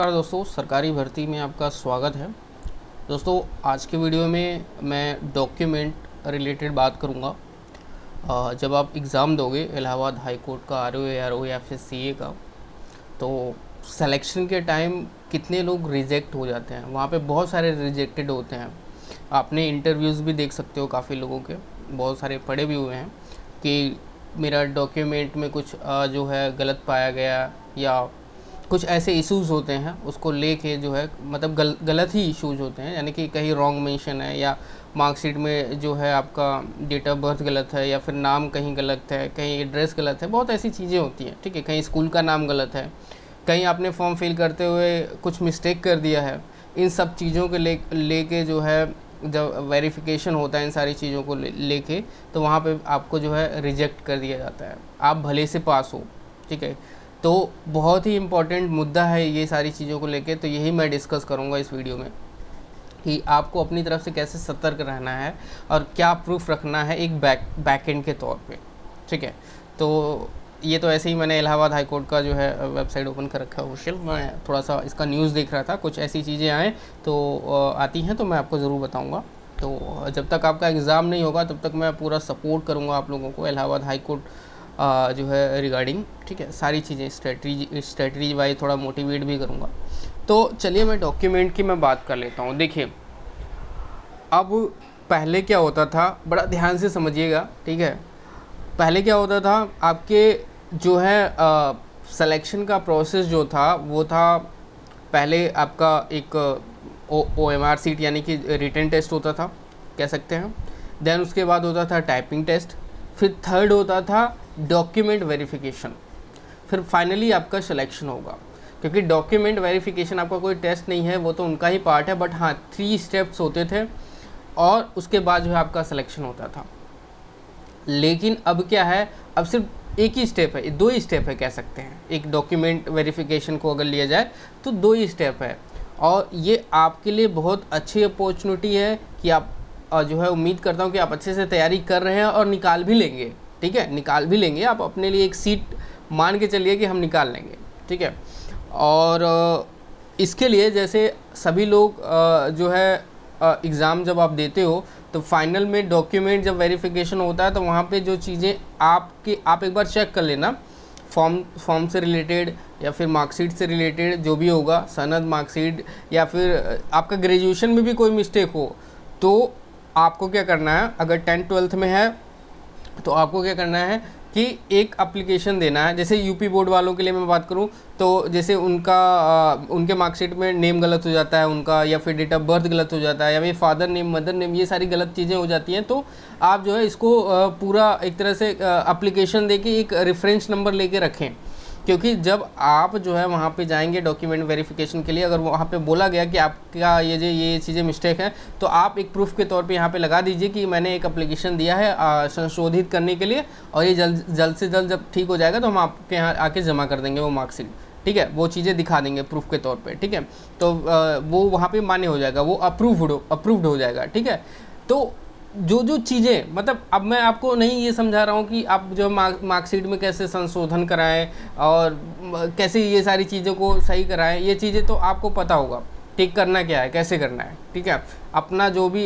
नमस्कार दोस्तों, सरकारी भर्ती में आपका स्वागत है। दोस्तों, आज के वीडियो में मैं डॉक्यूमेंट रिलेटेड बात करूंगा। जब आप एग्ज़ाम दोगे इलाहाबाद हाई कोर्ट का RO या फिर CA का, तो सिलेक्शन के टाइम कितने लोग रिजेक्ट हो जाते हैं। वहाँ पे बहुत सारे रिजेक्टेड होते हैं। आपने इंटरव्यूज़ भी देख सकते हो, काफ़ी लोगों के बहुत सारे पढ़े भी हुए हैं कि मेरा डॉक्यूमेंट में कुछ जो है गलत पाया गया, या कुछ ऐसे इश्यूज़ होते हैं उसको लेके जो है मतलब गलत ही इश्यूज़ होते हैं, यानी कि कहीं रॉन्ग मेंशन है, या मार्कशीट में जो है आपका डेट ऑफ बर्थ गलत है, या फिर नाम कहीं गलत है, कहीं एड्रेस गलत है। बहुत ऐसी चीज़ें होती हैं, ठीक है। कहीं स्कूल का नाम गलत है, कहीं आपने फॉर्म फिल करते हुए कुछ मिस्टेक कर दिया है। इन सब चीज़ों के लेके जो है जब वेरिफिकेशन होता है इन सारी चीज़ों को लेके, तो वहाँ पे आपको जो है रिजेक्ट कर दिया जाता है, आप भले से पास हो, ठीक है। तो बहुत ही इम्पॉर्टेंट मुद्दा है ये सारी चीज़ों को लेके। तो यही मैं डिस्कस करूँगा इस वीडियो में कि आपको अपनी तरफ से कैसे सतर्क रहना है और क्या प्रूफ रखना है एक बैकएंड के तौर पे, ठीक है। तो ये तो ऐसे ही मैंने इलाहाबाद हाई कोर्ट का जो है वेबसाइट ओपन कर रखा है ऑफिशियल। मैं थोड़ा सा इसका न्यूज़ देख रहा था, कुछ ऐसी चीज़ें आएँ तो आती हैं तो मैं आपको ज़रूर बताऊँगा। तो जब तक आपका एग्ज़ाम नहीं होगा तब तक मैं पूरा सपोर्ट करूँगा आप लोगों को इलाहाबाद हाई कोर्ट जो है रिगार्डिंग, ठीक है। सारी चीज़ें स्ट्रेटजी वाइज थोड़ा मोटिवेट भी करूँगा। तो चलिए मैं डॉक्यूमेंट की मैं बात कर लेता हूँ। देखिए, अब पहले क्या होता था, बड़ा ध्यान से समझिएगा, ठीक है। पहले क्या होता था, आपके जो है सिलेक्शन का प्रोसेस जो था वो था, पहले आपका एक OMR सीट यानी कि रिटन टेस्ट होता था, कह सकते हैं। देन उसके बाद होता था टाइपिंग टेस्ट, फिर थर्ड होता था डॉक्यूमेंट वेरिफिकेशन, फिर फाइनली आपका सिलेक्शन होगा। क्योंकि डॉक्यूमेंट वेरिफिकेशन आपका कोई टेस्ट नहीं है, वो तो उनका ही पार्ट है, बट हाँ 3 स्टेप्स होते थे और उसके बाद जो है आपका सिलेक्शन होता था। लेकिन अब क्या है, अब सिर्फ एक ही स्टेप है, 2 ही स्टेप है कह सकते हैं। एक डॉक्यूमेंट वेरिफिकेशन को अगर लिया जाए तो 2 ही स्टेप है, और ये आपके लिए बहुत अच्छी अपॉर्चुनिटी है कि आप जो है, उम्मीद करता हूँ कि आप अच्छे से तैयारी कर रहे हैं और निकाल भी लेंगे, ठीक है। निकाल भी लेंगे, आप अपने लिए एक सीट मान के चलिए कि हम निकाल लेंगे, ठीक है। और इसके लिए जैसे सभी लोग जो है एग्ज़ाम जब आप देते हो तो फाइनल में डॉक्यूमेंट जब वेरिफिकेशन होता है तो वहाँ पे जो चीज़ें आप एक बार चेक कर लेना, फॉर्म से रिलेटेड या फिर मार्कशीट से रिलेटेड जो भी होगा, सनद, मार्कशीट, या फिर आपका ग्रेजुएशन में भी कोई मिस्टेक हो, तो आपको क्या करना है, अगर 10th-12th में है तो आपको क्या करना है कि एक एप्लीकेशन देना है। जैसे यूपी बोर्ड वालों के लिए मैं बात करूं तो जैसे उनके मार्कशीट में नेम गलत हो जाता है उनका, या फिर डेट ऑफ बर्थ गलत हो जाता है, या फिर फादर नेम, मदर नेम, ये सारी गलत चीज़ें हो जाती हैं। तो आप जो है इसको पूरा एक तरह से एप्लीकेशन दे के एक रेफरेंस नंबर लेके रखें, क्योंकि जब आप जो है वहाँ पे जाएंगे डॉक्यूमेंट वेरिफिकेशन के लिए, अगर वहाँ पे बोला गया कि आपका ये चीज़ें मिस्टेक है, तो आप एक प्रूफ के तौर पे यहाँ पे लगा दीजिए कि मैंने एक एप्लीकेशन दिया है संशोधित करने के लिए, और ये जल्द से जल्द जब ठीक हो जाएगा तो हम आपके यहाँ आके जमा कर देंगे वो मार्कशीट, ठीक है। वो चीज़ें दिखा देंगे प्रूफ के तौर पर, ठीक है। तो वो वहाँ पर मान्य हो जाएगा, वो अप्रूव्ड हो जाएगा, ठीक है। तो जो चीज़ें, मतलब अब मैं आपको नहीं ये समझा रहा हूँ कि आप जो मार्कशीट में कैसे संशोधन कराएं और कैसे ये सारी चीज़ों को सही कराएं, ये चीज़ें तो आपको पता होगा, ठीक करना क्या है, कैसे करना है, ठीक है। अपना जो भी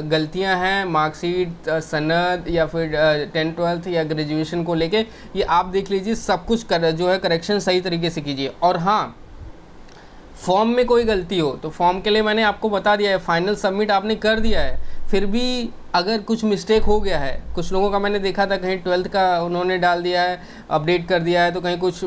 गलतियां हैं मार्कशीट, सनद, या फिर 10th-12th या ग्रेजुएशन को लेके, ये आप देख लीजिए, सब कुछ जो है करेक्शन सही तरीके से कीजिए। और हाँ, फॉर्म में कोई गलती हो तो फॉर्म के लिए मैंने आपको बता दिया है, फाइनल सबमिट आपने कर दिया है, फिर भी अगर कुछ मिस्टेक हो गया है, कुछ लोगों का मैंने देखा था कहीं 12th का उन्होंने डाल दिया है, अपडेट कर दिया है, तो कहीं कुछ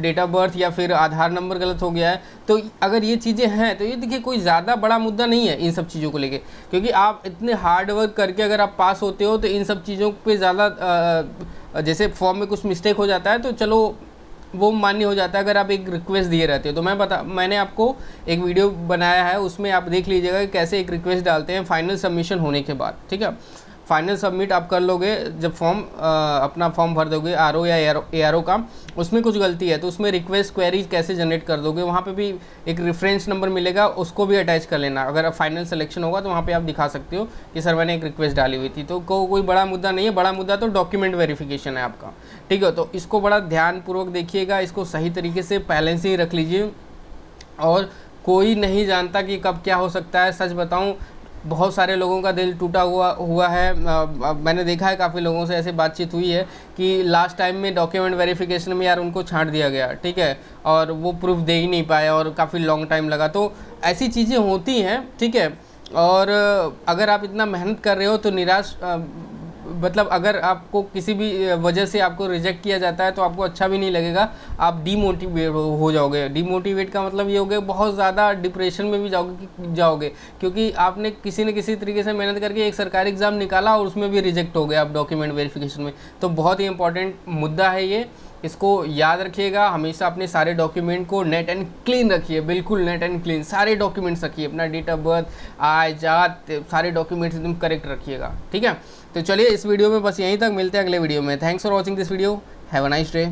डेट ऑफ बर्थ या फिर आधार नंबर गलत हो गया है। तो अगर ये चीज़ें हैं तो ये देखिए कोई ज़्यादा बड़ा मुद्दा नहीं है इन सब चीज़ों को लेके, क्योंकि आप इतने हार्ड वर्क करके अगर आप पास होते हो तो इन सब चीज़ों पे ज़्यादा जैसे फॉर्म में कुछ मिस्टेक हो जाता है तो चलो वो मान्य हो जाता है अगर आप एक रिक्वेस्ट दिए रहते हो। तो मैंने आपको एक वीडियो बनाया है, उसमें आप देख लीजिएगा कि कैसे एक रिक्वेस्ट डालते हैं फाइनल सबमिशन होने के बाद, ठीक है। फाइनल सबमिट आप कर लोगे जब अपना फॉर्म भर दोगे RO या ARO का, उसमें कुछ गलती है तो उसमें रिक्वेस्ट क्वेरीज कैसे जनरेट कर दोगे, वहाँ पे भी एक रेफरेंस नंबर मिलेगा, उसको भी अटैच कर लेना। अगर फाइनल सिलेक्शन होगा तो वहाँ पे आप दिखा सकते हो कि सर मैंने एक रिक्वेस्ट डाली हुई थी। तो कोई बड़ा मुद्दा नहीं है, बड़ा मुद्दा तो डॉक्यूमेंट वेरिफिकेशन है आपका, ठीक है। तो इसको बड़ा ध्यानपूर्वक देखिएगा, इसको सही तरीके से पहले से ही रख लीजिए। और कोई नहीं जानता कि कब क्या हो सकता है। सच बताऊं, बहुत सारे लोगों का दिल टूटा हुआ है। मैंने देखा है, काफ़ी लोगों से ऐसे बातचीत हुई है कि लास्ट टाइम में डॉक्यूमेंट वेरिफिकेशन में यार उनको छांट दिया गया, ठीक है, और वो प्रूफ दे ही नहीं पाए और काफ़ी लॉन्ग टाइम लगा। तो ऐसी चीज़ें होती हैं, ठीक है। और अगर आप इतना मेहनत कर रहे हो तो निराश मतलब अगर आपको किसी भी वजह से आपको रिजेक्ट किया जाता है तो आपको अच्छा भी नहीं लगेगा, आप डीमोटिवेट हो जाओगे। डीमोटिवेट का मतलब ये हो गया बहुत ज़्यादा डिप्रेशन में भी जाओगे क्योंकि आपने किसी न किसी तरीके से मेहनत करके एक सरकारी एग्ज़ाम निकाला और उसमें भी रिजेक्ट हो गया आप डॉक्यूमेंट वेरिफिकेशन में। तो बहुत ही इंपॉर्टेंट मुद्दा है ये, इसको याद रखिएगा। हमेशा अपने सारे डॉक्यूमेंट को नेट एंड क्लीन रखिए, बिल्कुल नेट एंड क्लीन सारे डॉक्यूमेंट्स रखिए। अपना डेट ऑफ बर्थ, आय, जात, सारे डॉक्यूमेंट्स एकदम करेक्ट रखिएगा, ठीक है। तो चलिए इस वीडियो में बस यहीं तक, मिलते हैं अगले वीडियो में। Thanks for watching this video, have a nice day.